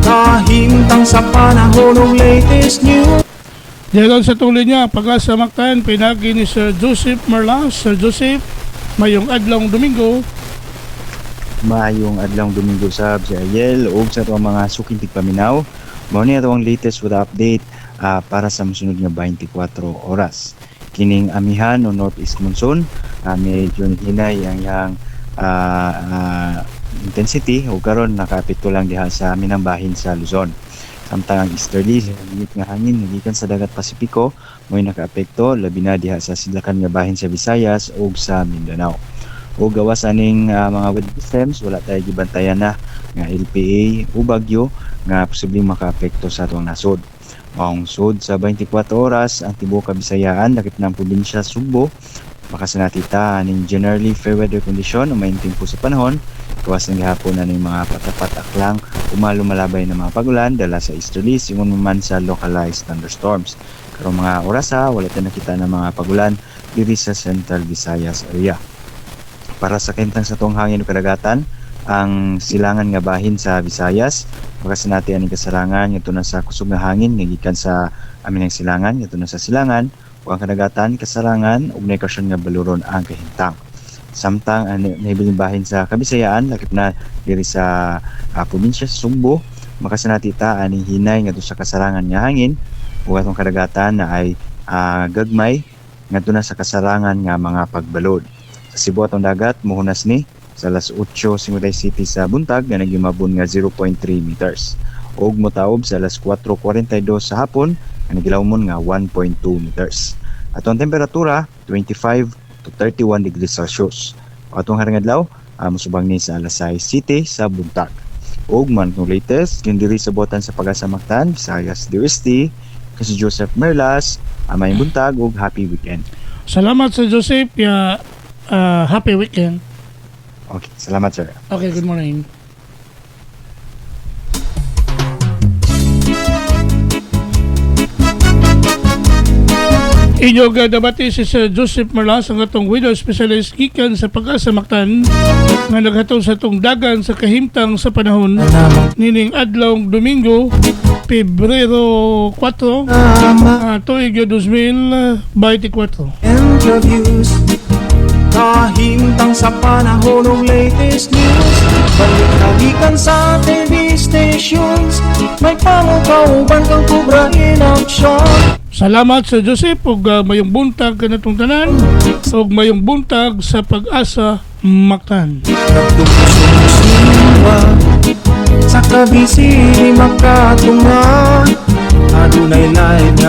kahimtang sa panahon ng latest news. Diyan sa tuloy niya, Pag-asa Mactan, pinagi ni Sir Joseph Marlas. Sir Joseph, mayong adlong Domingo. Maayong adlang Domingo sa Ariel o sa itong mga sukintig paminaw. Mao ni ang latest with update para sa masunod nga 24 oras. Kining amihan o northeast monsoon, medyo hinay ang yang intensity o karon nakapito lang diha sa aminang bahin sa Luzon. Samtang ang easterly limit nga hangin nagikan sa dagat Pasipiko mo'y nakaapekto labi na diha sa sidlakan nga bahin sa Visayas ug sa Mindanao. O gawas aning mga weather systems wala tayo gibantayan na nga LPA o bagyo nga posibleng makaapekto sa atong nasod. Maong sud sa 24 oras ang tibuok Bisayaan lakip ng probinsya Sugbo makasanatita aning generally fair weather condition o mainting po sa panahon. Gawas ng gihapon na ng mga patapat aklang lumalabay na mga pagulan dala sa easterly ingon man sa localized thunderstorms. Karong mga oras wala tayo nakita ng mga pagulan diri sa Central Visayas area. Para sa kentang sa tong hangin o kadagatan, ang silangan nga bahin sa Visayas, makasanati aning kasarangan ngadto na sa kusog nga hangin nga gikan sa aminang silangan ngadto na sa silangan ug ang kadagatan kasarangan ug nekasyon nga baluron ang kahintang. Samtang ang nahibiling bahin sa Kabisayaan lakip na diri sa probinsya sa Sugbo, makasanati ta aning hinay ngadto sa kasarangan nga hangin ug atong kadagatan na ay gagmay ngadto na sa kasarangan nga mga pagbalod. Sa Cebu atong dagat mohunas ni sa alas 8:50 City sa buntag nga nagimabon nga 0.3 meters. Ug motaob sa alas 4:42 sa hapon nga nagilawmon nga 1.2 meters. Atong temperatura 25 to 31 degrees Celsius. Atong harangadlaw musubang ni sa alas 6 City sa buntag. Ug man no latest yung diri sa botan sa Pag-asa Mactan, Visayas DOST, kasi Joseph Merlas, amayong buntag ug happy weekend. Salamat sa Joseph. Happy weekend. Okay, salamat sir. Okay, good morning. Inyo gadabati si Sir Joseph Marlas ang atong weather specialist gikan sa Pag-asa Mactan nga naghatod sa atong dagan sa kahimtang sa panahon nining adlong Domingo, Pebrero 4, tuig 2024. Interviews, kahimtang sa panahon ng latest news. Balik-balikan sa TV stations, may pangukauban kang kubra in action. Salamat sa Joseph ug mayong buntag kanatong tanan ug mayong buntag sa Pag-asa Mactan. Nagtungtong sa kabisi makatungag, adunay live na